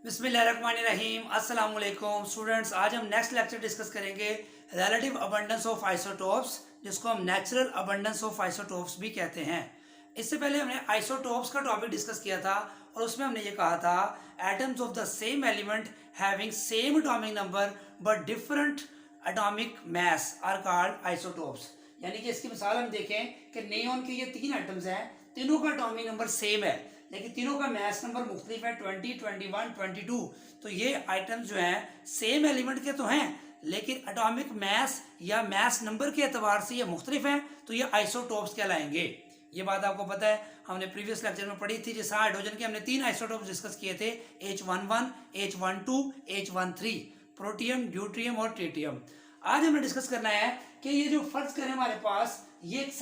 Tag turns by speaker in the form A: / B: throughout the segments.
A: बिस्मिल्लाहिर्रहमानिर्रहीम अस्सलाम वालेकुम स्टूडेंट्स। आज हम नेक्स्ट लेक्चर डिस्कस करेंगे रिलेटिव अबंडेंस ऑफ आइसोटोप्स, जिसको हम नेचुरल अबंडेंस ऑफ आइसोटोप्स भी कहते हैं। इससे पहले हमने आइसोटोप्स का टॉपिक डिस्कस किया था और उसमें हमने ये कहा था atoms of the same element having same atomic number but different atomic mass are called isotopes. यानी कि इसकी मिसाल हम देखें कि नियॉन के ये तीन एटम्स हैं, तीनों का एटॉमिक नंबर सेम है लेकिन तीनों का मास नंबर मुख्तलिफ है 20, 21, 22। तो ये आइटम्स जो हैं सेम एलिमेंट के तो हैं लेकिन एटॉमिक मास या मास नंबर के एतबार से ये मुख्तलिफ हैं, तो ये आइसोटोप्स कहलाएंगे। ये बात आपको पता है, हमने प्रीवियस लेक्चर में पढ़ी थी। जैसे हाइड्रोजन के हमने तीन आइसोटोप्स डिस्कस किए थे, H11, H12, H13, protium, deuterium और ट्रिटियम। आज हमें डिस्कस करना है कि ये जो फर्ज करें हमारे पास ये एक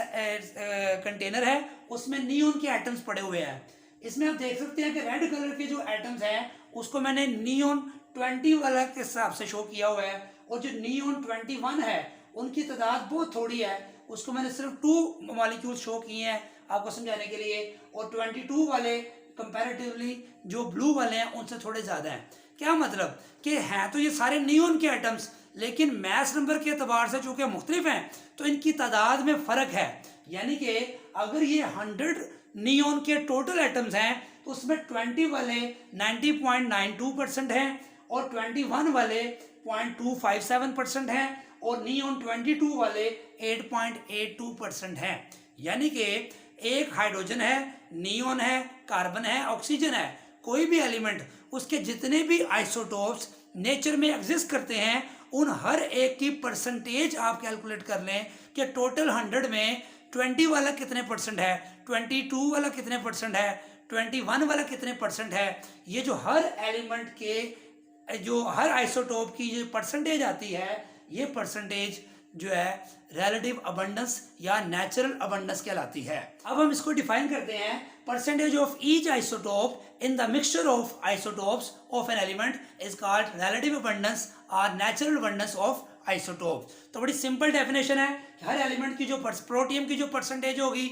A: कंटेनर है, उसमें नियॉन के एटम्स पड़े हुए हैं। इसमें आप देख सकते हैं कि रेड कलर के जो एटम्स हैं उसको मैंने नियॉन 20 वाला के हिसाब से शो किया हुआ है, और जो नियॉन 21 है उनकी तादाद बहुत थोड़ी है, उसको मैंने सिर्फ 2 मॉलिक्यूल शो किए हैं आपको समझाने के लिए, और 22 वाले कंपैरेटिवली जो ब्लू वाले हैं उनसे थोड़े ज्यादा हैं। क्या मतलब कि हैं तो ये सारे नियॉन के एटम्स, लेकिन मास नंबर के एतबार से चूंकि मुख्तलिफ हैं तो इनकी तादाद में फर्क है। यानी कि अगर ये 100 नियॉन के टोटल एटम्स हैं तो उसमें 20 वाले 90.92% हैं और 21 वाले 0.257% हैं और नियॉन 22 वाले 8.82% हैं। यानी कि एक हाइड्रोजन है, नियॉन है, कार्बन है, ऑक्सीजन है, कोई भी एलिमेंट उसके जितने भी आइसोटोप्स नेचर में एग्जिस्ट करते हैं उन हर एक की परसेंटेज आप कैलकुलेट कर लें कि टोटल 100 में 20 वाला कितने परसेंट है, 22 वाला कितने परसेंट है, 21 वाला कितने परसेंट है। ये जो हर एलिमेंट के जो हर आइसोटोप की जो परसेंटेज आती है, ये परसेंटेज जो है रिलेटिव अबंडेंस या नेचुरल अबंडेंस कहलाती है। अब हम इसको डिफाइन करते हैं, percentage of each isotope in the mixture of isotopes of an element is called relative abundance और नेचुरल अबंडेंस ऑफ आइसोटोप। तो बड़ी सिंपल डेफिनेशन है कि हर एलिमेंट की जो प्रोटियम की जो परसेंटेज होगी,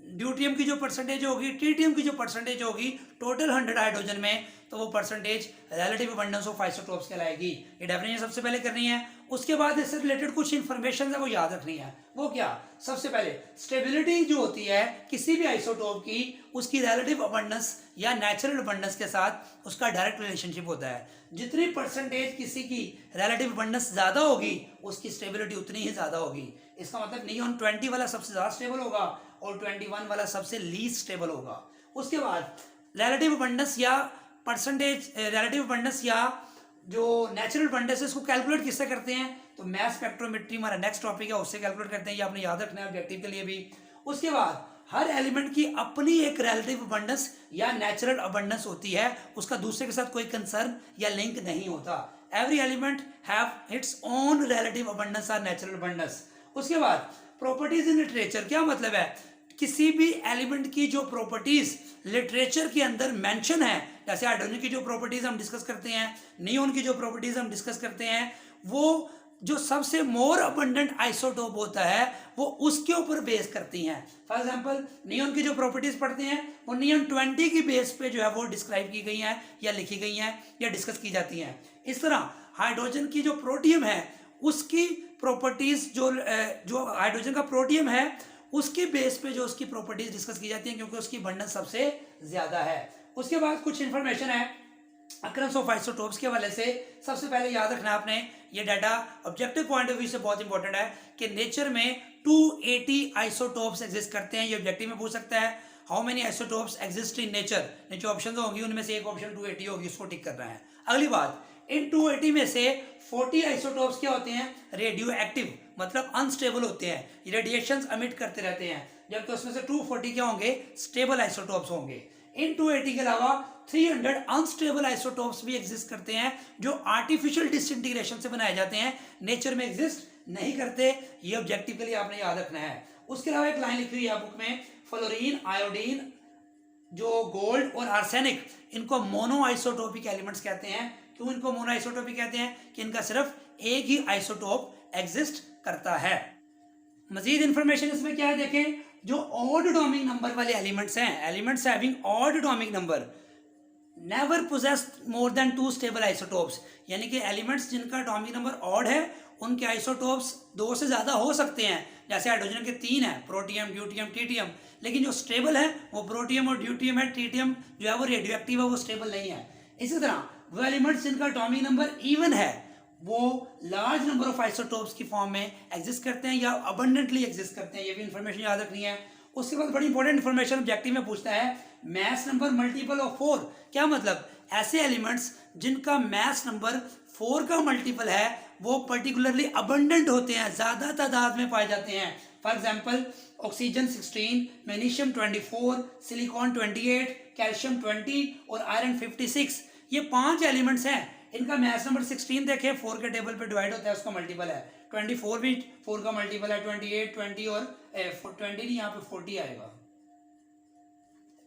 A: ड्यूटियम की जो परसेंटेज होगी, ट्रिटियम की जो परसेंटेज होगी टोटल 100 हाइड्रोजन में, तो वो percentage relative abundance of isotopes कहलाएगी। ये डेफिनेशन सबसे पहले करनी है। उसके बाद इससे रिलेटेड कुछ इंफॉर्मेशन है वो याद रखनी है। वो क्या? सबसे पहले स्टेबिलिटी जो होती है किसी भी आइसोटोप की, उसकी रिलेटिव अबंडेंस या नेचुरल अबंडेंस के साथ उसका डायरेक्ट रिलेशनशिप होता है। जितनी परसेंटेज किसी की रिलेटिव अबंडेंस ज्यादा होगी उसकी स्टेबिलिटी उतनी ही ज्यादा होगी। इसका मतलब नियॉन 20 वाला सबसे ज्यादा स्टेबल होगा और 21 वाला सबसे लीस्ट स्टेबल होगा। उसके बाद रिलेटिव अबंडेंस या परसेंटेज रिलेटिव अबंडेंस या जो नेचुरल अबंडेंस इसको कैलकुलेट किससे करते हैं, तो मास स्पेक्ट्रोमेट्री हमारा नेक्स्ट टॉपिक है, उससे कैलकुलेट करते हैं। ये आपने याद रखना है ऑब्जेक्टिव के लिए भी। उसके बाद हर एलिमेंट की अपनी एक रिलेटिव अबंडेंस या नेचुरल अबंडेंस होती है, उसका दूसरे के साथ कोई कंसर्न या लिंक नहीं होता। Every element have its own relative abundance और नेचुरल अबंडेंस। उसके बाद प्रॉपर्टीज इन लिटरेचर, क्या मतलब है? किसी भी एलिमेंट की जो प्रॉपर्टीज लिटरेचर के अंदर मेंशन है, जैसे हाइड्रोजन की जो प्रॉपर्टीज हम डिस्कस करते हैं, नियॉन की जो प्रॉपर्टीज हम डिस्कस करते हैं, वो जो सबसे मोर अबंडेंट आइसोटोप होता है वो उसके ऊपर बेस करती हैं। फॉर एग्जांपल नियॉन की जो प्रॉपर्टीज पढ़ते हैं वो नियॉन 20 की बेस पे जो है वो डिस्क्राइब की गई हैं या लिखी गई हैं या डिस्कस की जाती हैं। इस तरह हाइड्रोजन की जो प्रोटियम है उसकी प्रॉपर्टीज जो हाइड्रोजन का प्रोटियम है उसके बेस पे जो उसकी प्रॉपर्टीज डिस्कस की जाती हैं, क्योंकि उसकी अबंडेंस सबसे ज्यादा है। उसके बाद कुछ इंफॉर्मेशन है अक्रंस ऑफ आइसोटोप्स के हवाले से। सबसे पहले याद रखना आपने, ये data objective point of view से बहुत इंपॉर्टेंट है कि नेचर में 280 आइसोटोप्स एग्जिस्ट करते हैं। ये ऑब्जेक्टिव में पूछ सकता है how many isotopes exist in nature. जो ऑप्शन होंगी उनमें से एक ऑप्शन 280 होगी, उसको टिक करना है। अगली बात, इन 280 में से 40 आइसोटोप्स क्या होते हैं? रेडियो एक्टिव, मतलब अनस्टेबल होते हैं, रेडिएशंस अमिट करते रहते हैं, जबकि उसमें से 240 क्या होंगे? स्टेबल आइसोटोप्स होंगे। इन 280 के अलावा 300 अनस्टेबल आइसोटोप्स भी एग्जिस्ट करते हैं जो आर्टिफिशियल डिसइंटीग्रेशन से बनाए जाते हैं, नेचर में एग्जिस्ट नहीं करते। ये ऑब्जेक्टिव के लिए आपने याद रखना है। उसके अलावा एक लाइन लिखी हुई है बुक में, फ्लोरीन, आयोडीन, जो गोल्ड और आर्सेनिक, इनको मोनो आइसोटोपिक एलिमेंट्स कहते हैं। क्यों इनको मोनो आइसोटोपिक कहते हैं? कि इनका सिर्फ एक ही आइसोटोप एग्जिस्ट करता है। मजीद इंफॉर्मेशन इसमें क्या है देखें, जो ऑड एटॉमिक नंबर वाले एलिमेंट्स हैं, elements having odd atomic number, never possess more than 2 stable isotopes, यानी कि एलिमेंट्स जिनका एटॉमिक नंबर ऑड है उनके आइसोटोप्स 2 से ज़्यादा हो सकते हैं। जैसे हाइड्रोजन के 3 है, प्रोटियम, ड्यूटियम, ट्रीटियम, लेकिन जो स्टेबल है वो प्रोटियम और ड्यूटियम है। ट्रीटियम जो है वो रेडियो एक्टिव है, वो स्टेबल नहीं है। इसी तरह वो एलिमेंट्स जिनका एटॉमिक नंबर इवन है वो लार्ज नंबर ऑफ आइसोटोप्स की फॉर्म में एग्जिस्ट करते हैं या अबंडेंटली एग्जिस्ट करते हैं। ये भी इंफॉर्मेशन याद रखनी है। उसके बाद बड़ी इंपॉर्टेंट इंफॉर्मेशन ऑब्जेक्टिव में पूछता है मैस नंबर मल्टीपल ऑफ 4। क्या मतलब? ऐसे एलिमेंट्स जिनका मैस नंबर 4 का मल्टीपल है वो पर्टिकुलरली अबंडेंट होते हैं, ज्यादा तादाद में पाए जाते हैं। For example oxygen 16, magnesium 24, silicon 28, calcium 20 और आयरन 56। ये 5 एलिमेंट्स हैं, इनका मैस नंबर 16 देखें 4 के टेबल पे डिवाइड होता है, उसका मल्टीपल है। 24 भी 4 का मल्टीपल है, 28, 20 और 20 नहीं, यहाँ पे 40 आएगा।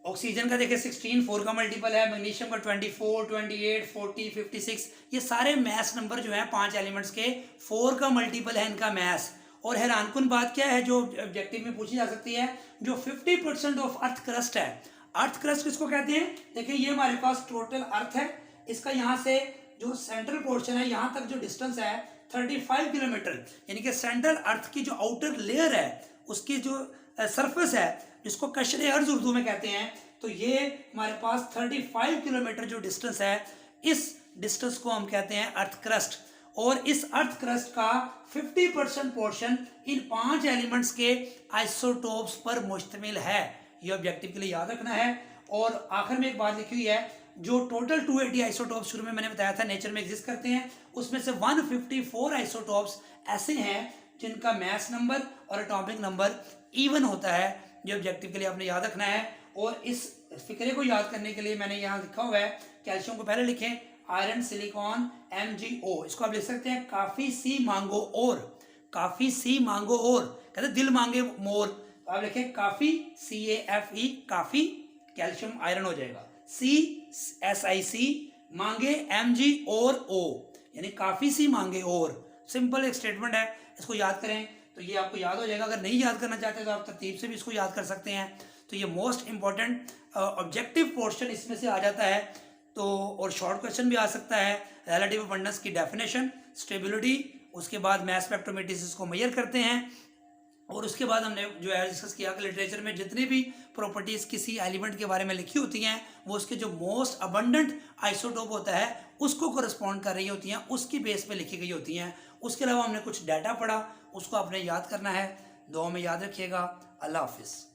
A: ऑक्सीजन का देखिए 16 4 का मल्टीपल है, मैग्नीशियम का 24, 28, 40, 56। ये सारे मैस नंबर जो है 5 एलिमेंट्स के 4 का मल्टीपल है इनका मैस। और हैरानकुन बात क्या है जो ऑब्जेक्टिव में पूछी जा सकती है, जो 50% ऑफ अर्थ क्रस्ट है। अर्थ क्रस्ट किसको कहते हैं? देखिए ये हमारे पास टोटल अर्थ है, इसका यहाँ से जो सेंट्रल पोर्शन है यहाँ तक जो डिस्टेंस है 35 किलोमीटर, यानी कि सेंट्रल अर्थ की जो आउटर लेयर है उसकी जो सरफेस है जिसको कशरे अर्ज उर्दू में कहते हैं, तो ये हमारे पास 35 किलोमीटर जो डिस्टेंस है, इस डिस्टेंस को हम कहते हैं अर्थ क्रस्ट। और इस अर्थ क्रस्ट का 50% पोर्शन इन 5 एलिमेंट्स के आइसोटोप्स पर मुश्तमिल है। ये ऑब्जेक्टिव के लिए याद रखना है। और आखिर में एक बात लिखी हुई है, जो टोटल 280 आइसोटोप्स शुरू में मैंने बताया था नेचर में एग्जिस्ट करते हैं, उसमें से 154 आइसोटोप्स ऐसे हैं जिनका मैस नंबर और एटॉमिक नंबर इवन होता है। ये ऑब्जेक्टिव के लिए आपने याद रखना है। और इस फिक्रे को याद करने के लिए मैंने यहाँ लिखा हुआ है, कैल्शियम को पहले लिखें, आयरन, सिलिकॉन, MgO। इसको आप लिख सकते हैं काफी सी मांगो और, काफी सी मांगो और, कहते दिल मांगे मोर, तो आप लिखें काफी, CAFE, काफी, कैल्शियम आयरन हो जाएगा, CSIC, मांगे Mg और O, यानी काफी सी मांगे और। सिंपल एक स्टेटमेंट है, इसको याद करें तो ये आपको याद हो जाएगा। अगर नहीं याद करना चाहते तो आप तरतीब से भी इसको याद कर सकते हैं। तो ये मोस्ट इंपॉर्टेंट ऑब्जेक्टिव पोर्शन इसमें से आ जाता है। तो और शॉर्ट क्वेश्चन भी आ सकता है, रिलेटिव अबंडेंस की डेफिनेशन, स्टेबिलिटी, उसके बाद मास स्पेक्ट्रोमेट्री को मेजर करते हैं। और उसके बाद हमने जो है डिस्कस किया कि लिटरेचर में जितनी भी प्रॉपर्टीज़ किसी एलिमेंट के बारे में लिखी होती हैं वो उसके जो मोस्ट अबंडेंट आइसोटोप होता है उसको कोरिस्पॉन्ड कर रही होती हैं, उसकी बेस पे लिखी गई होती हैं। उसके अलावा हमने कुछ डाटा पढ़ा, उसको आपने याद करना है। दुआ में याद रखिएगा। अल्लाह हाफिज़।